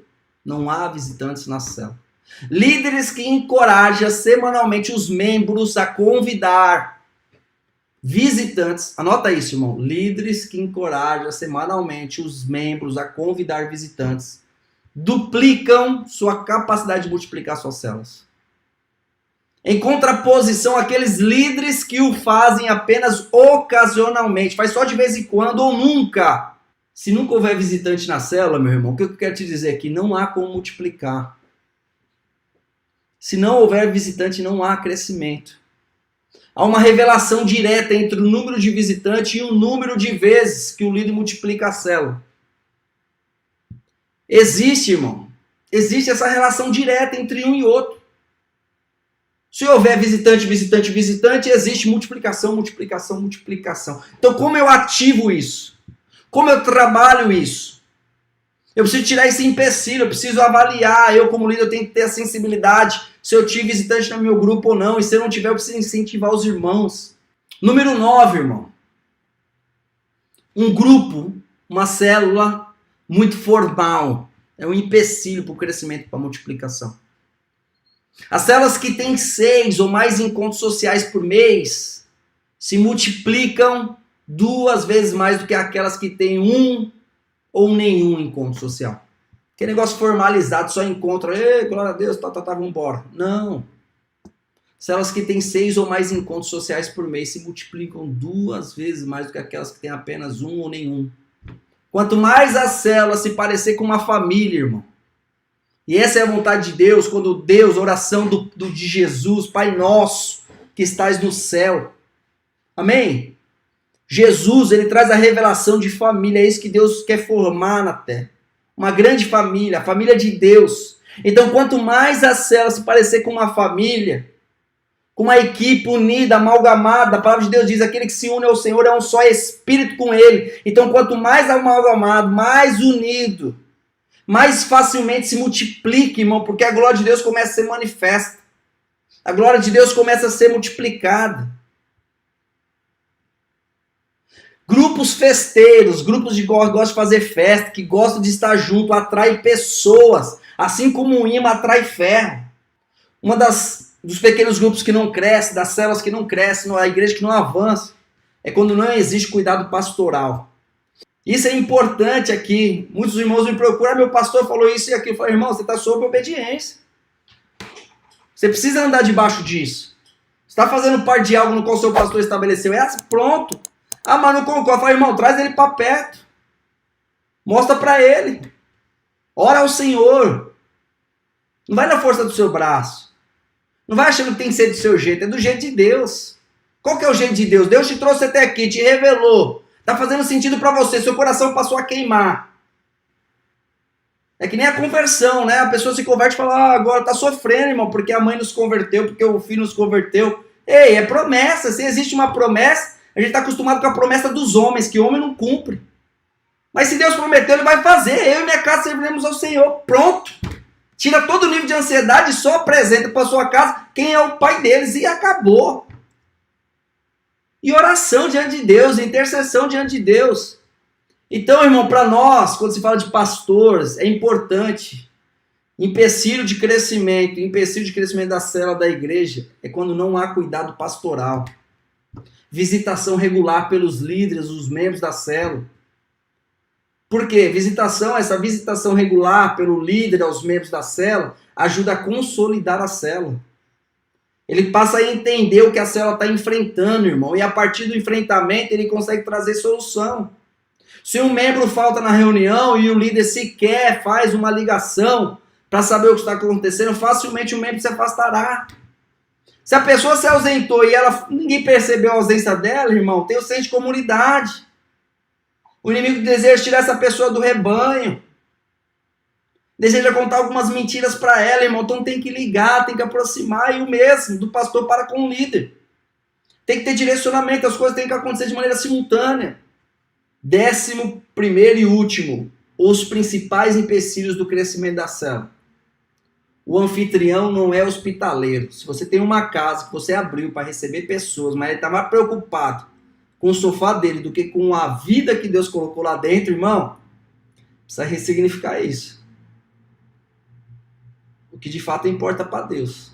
Não há visitantes na célula. Líderes que encorajam semanalmente os membros a convidar visitantes. Anota isso, irmão. Líderes que encorajam semanalmente os membros a convidar visitantes duplicam sua capacidade de multiplicar suas células. Em contraposição àqueles líderes que o fazem apenas ocasionalmente, faz só de vez em quando ou nunca. Se nunca houver visitante na célula, meu irmão, o que eu quero te dizer aqui? Não há como multiplicar. Se não houver visitante, não há crescimento. Há uma revelação direta entre o número de visitantes e o número de vezes que o líder multiplica a célula. Existe, irmão. Existe essa relação direta entre um e outro. Se houver visitante, visitante, visitante, existe multiplicação, multiplicação, multiplicação. Então, como eu ativo isso? Como eu trabalho isso? Eu preciso tirar esse empecilho, eu preciso avaliar. Eu, como líder, eu tenho que ter a sensibilidade se eu tive visitante no meu grupo ou não. E se eu não tiver, eu preciso incentivar os irmãos. Número 9, irmão. Um grupo, uma célula muito formal. É um empecilho para o crescimento, para a multiplicação. As células que têm 6 ou mais encontros sociais por mês se multiplicam 2 vezes mais do que aquelas que têm 1 ou nenhum encontro social. Que negócio formalizado, só encontro, glória a Deus, vamos embora. Não. Células que têm 6 ou mais encontros sociais por mês se multiplicam 2 vezes mais do que aquelas que têm apenas 1 ou nenhum. Quanto mais a célula se parecer com uma família, irmão. E essa é a vontade de Deus, quando Deus, oração de Jesus, Pai nosso, que estás no céu. Amém? Jesus, ele traz a revelação de família, é isso que Deus quer formar na terra. Uma grande família, a família de Deus. Então, quanto mais a célula se parecer com uma família, com uma equipe unida, amalgamada, a palavra de Deus diz, aquele que se une ao Senhor é um só espírito com ele. Então, quanto mais amalgamado, mais unido, mais facilmente se multiplica, irmão, porque a glória de Deus começa a ser manifesta. A glória de Deus começa a ser multiplicada. Grupos festeiros, grupos que gostam de fazer festa, que gostam de estar junto, atrai pessoas, assim como um imã atrai ferro. Dos pequenos grupos que não crescem, das células que não crescem, a igreja que não avança, é quando não existe cuidado pastoral. Isso é importante aqui. Muitos irmãos me procuram, meu pastor falou isso e aquilo. Eu falei, irmão, você está sob obediência. Você precisa andar debaixo disso. Você está fazendo parte de algo no qual o seu pastor estabeleceu. Pronto. Ah, mas não concordo. Eu falei, irmão, traz ele para perto. Mostra para ele. Ora ao Senhor. Não vai na força do seu braço. Não vai achando que tem que ser do seu jeito. É do jeito de Deus. Qual que é o jeito de Deus? Deus te trouxe até aqui, te revelou. Tá fazendo sentido para você. Seu coração passou a queimar. É que nem a conversão, né? A pessoa se converte e fala, agora tá sofrendo, irmão, porque a mãe nos converteu, porque o filho nos converteu. Ei, é promessa. Se existe uma promessa, a gente tá acostumado com a promessa dos homens, que o homem não cumpre. Mas se Deus prometeu, ele vai fazer. Eu e minha casa serviremos ao Senhor. Pronto. Tira todo o nível de ansiedade e só apresenta para sua casa quem é o pai deles e acabou. E oração diante de Deus, intercessão diante de Deus. Então, irmão, para nós, quando se fala de pastores, é importante. Empecilho de crescimento da célula da igreja é quando não há cuidado pastoral. Visitação regular pelos líderes, os membros da célula. Por quê? Essa visitação regular pelo líder aos membros da célula ajuda a consolidar a célula. Ele passa a entender o que a célula está enfrentando, irmão. E a partir do enfrentamento ele consegue trazer solução. Se um membro falta na reunião e o líder sequer faz uma ligação para saber o que está acontecendo, facilmente o membro se afastará. Se a pessoa se ausentou e ninguém percebeu a ausência dela, irmão, tem o senso de comunidade. O inimigo deseja tirar essa pessoa do rebanho. Deseja contar algumas mentiras para ela, irmão. Então tem que ligar, tem que aproximar. E o mesmo do pastor para com o líder. Tem que ter direcionamento. As coisas têm que acontecer de maneira simultânea. 11º e último. Os principais empecilhos do crescimento da célula. O anfitrião não é hospitaleiro. Se você tem uma casa que você abriu para receber pessoas, mas ele está mais preocupado com o sofá dele do que com a vida que Deus colocou lá dentro, irmão, precisa ressignificar isso. O que de fato importa para Deus.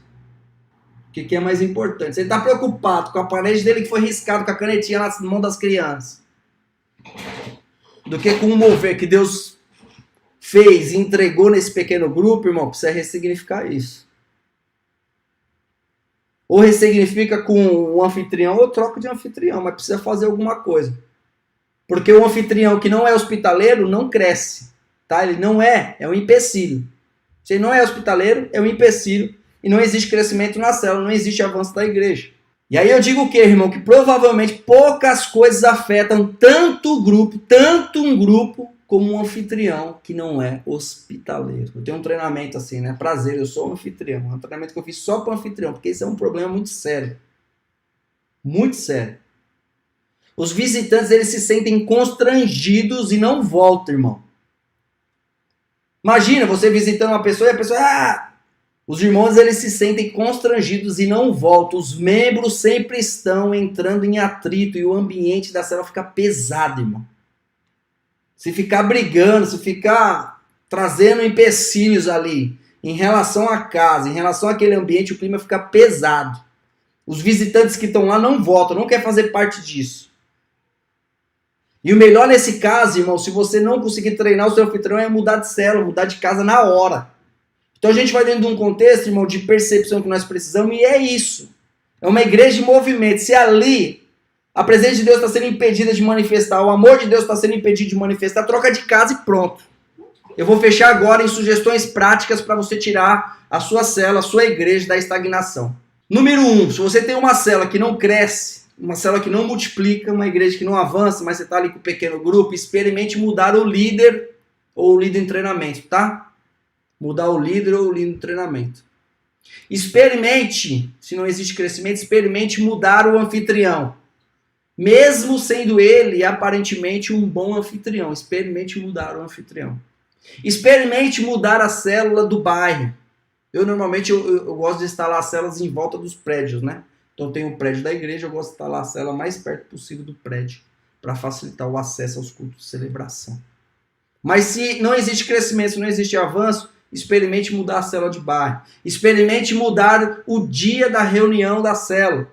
O que é mais importante? Se ele está preocupado com a parede dele que foi riscado com a canetinha na mão das crianças, do que com o mover que Deus fez e entregou nesse pequeno grupo, irmão, precisa ressignificar isso. Ou ressignifica com o anfitrião, ou troca de anfitrião, mas precisa fazer alguma coisa. Porque o anfitrião que não é hospitaleiro não cresce, tá? Ele não é um empecilho. Se ele não é hospitaleiro, é um empecilho, e não existe crescimento na célula, não existe avanço da igreja. E aí eu digo o quê, irmão? Que provavelmente poucas coisas afetam tanto um grupo, como um anfitrião que não é hospitaleiro. Eu tenho um treinamento assim, né? Prazer, eu sou um anfitrião. É um treinamento que eu fiz só para o anfitrião, porque isso é um problema muito sério. Muito sério. Os visitantes, eles se sentem constrangidos e não voltam, irmão. Imagina você visitando uma pessoa e a pessoa... Os irmãos, eles se sentem constrangidos e não voltam. Os membros sempre estão entrando em atrito e o ambiente da célula fica pesado, irmão. Se ficar brigando, se ficar trazendo empecilhos ali em relação à casa, em relação àquele ambiente, o clima fica pesado. Os visitantes que estão lá não voltam, não querem fazer parte disso. E o melhor nesse caso, irmão, se você não conseguir treinar o seu anfitrião, é mudar de célula, mudar de casa na hora. Então a gente vai dentro de um contexto, irmão, de percepção que nós precisamos, e é isso. É uma igreja em movimento. Se ali a presença de Deus está sendo impedida de manifestar, o amor de Deus está sendo impedido de manifestar, troca de casa e pronto. Eu vou fechar agora em sugestões práticas para você tirar a sua célula, a sua igreja da estagnação. Número 1, se você tem uma célula que não cresce, uma célula que não multiplica, uma igreja que não avança, mas você está ali com um pequeno grupo, experimente mudar o líder ou o líder em treinamento, tá? Mudar o líder ou o líder em treinamento. Experimente, se não existe crescimento, experimente mudar o anfitrião. Mesmo sendo ele aparentemente um bom anfitrião, experimente mudar o anfitrião. Experimente mudar a célula do bairro. Eu normalmente eu gosto de instalar as células em volta dos prédios, né? Então tem o prédio da igreja, eu gosto de instalar a célula mais perto possível do prédio, para facilitar o acesso aos cultos de celebração. Mas se não existe crescimento, se não existe avanço, experimente mudar a célula de bairro. Experimente mudar o dia da reunião da célula.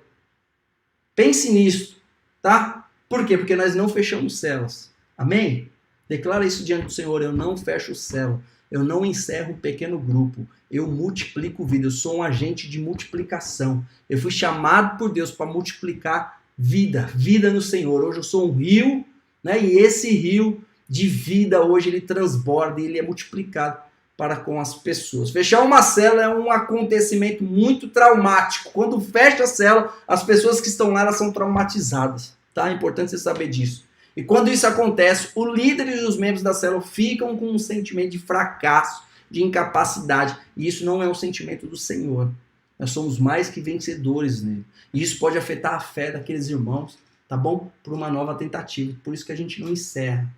Pense nisso. Tá? Por quê? Porque nós não fechamos células. Amém? Declara isso diante do Senhor. Eu não fecho célula. Eu não encerro um pequeno grupo. Eu multiplico vida. Eu sou um agente de multiplicação. Eu fui chamado por Deus para multiplicar vida. Vida no Senhor. Hoje eu sou um rio, né? E esse rio de vida hoje ele transborda e ele é multiplicado para com as pessoas. Fechar uma célula é um acontecimento muito traumático. Quando fecha a célula, as pessoas que estão lá elas são traumatizadas. Tá? É importante você saber disso. E quando isso acontece, o líder e os membros da célula ficam com um sentimento de fracasso, de incapacidade. E isso não é um sentimento do Senhor. Nós somos mais que vencedores nele. E isso pode afetar a fé daqueles irmãos, tá bom? Por uma nova tentativa. Por isso que a gente não encerra.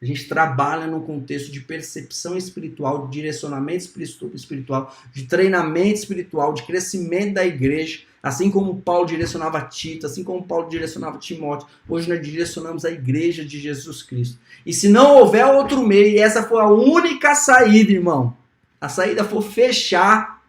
A gente trabalha no contexto de percepção espiritual, de direcionamento espiritual, de treinamento espiritual, de crescimento da igreja, assim como Paulo direcionava Tito, assim como Paulo direcionava Timóteo. Hoje nós direcionamos a igreja de Jesus Cristo. E se não houver outro meio, e essa for a única saída, irmão, a saída for fechar,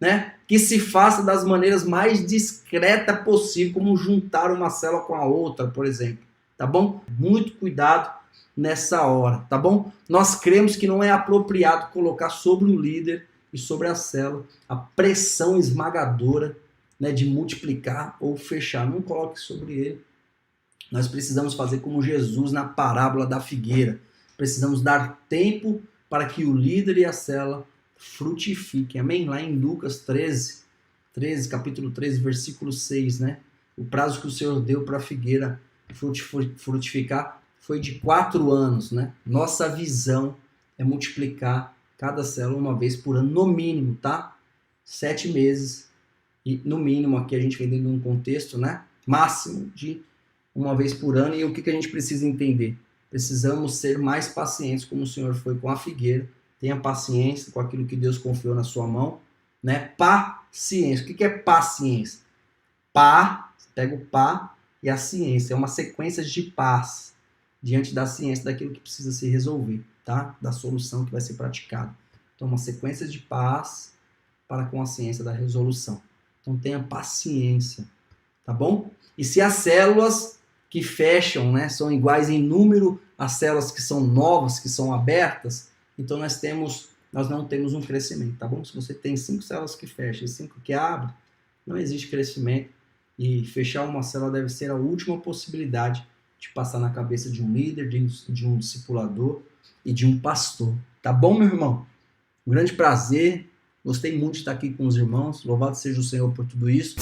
né? Que se faça das maneiras mais discretas possível, como juntar uma célula com a outra, por exemplo. Tá bom? Muito cuidado nessa hora, tá bom? Nós cremos que não é apropriado colocar sobre o líder e sobre a célula a pressão esmagadora, né, de multiplicar ou fechar. Não coloque sobre ele. Nós precisamos fazer como Jesus na parábola da figueira. Precisamos dar tempo para que o líder e a célula frutifiquem. Amém? Lá em Lucas 13, capítulo 13, versículo 6, né? O prazo que o Senhor deu para a figueira frutificar foi de 4 anos, né? Nossa visão é multiplicar cada célula uma vez por ano, no mínimo, tá? 7 meses, e no mínimo, aqui a gente vem dentro de um contexto, né? Máximo de uma vez por ano. E o que a gente precisa entender? Precisamos ser mais pacientes, como o Senhor foi com a figueira. Tenha paciência com aquilo que Deus confiou na sua mão, né? Paciência. O que é paciência? Pá, você pega o pá e a ciência. É uma sequência de paz diante da ciência, daquilo que precisa se resolver, tá? Da solução que vai ser praticada. Então, uma sequência de paz para com a ciência da resolução. Então, tenha paciência, tá bom? E se as células que fecham, né, são iguais em número às células que são novas, que são abertas, então nós não temos um crescimento, tá bom? Se você tem 5 células que fecham e 5 que abrem, não existe crescimento. E fechar uma célula deve ser a última possibilidade de passar na cabeça de um líder, de um discipulador e de um pastor. Tá bom, meu irmão? Um grande prazer. Gostei muito de estar aqui com os irmãos. Louvado seja o Senhor por tudo isso.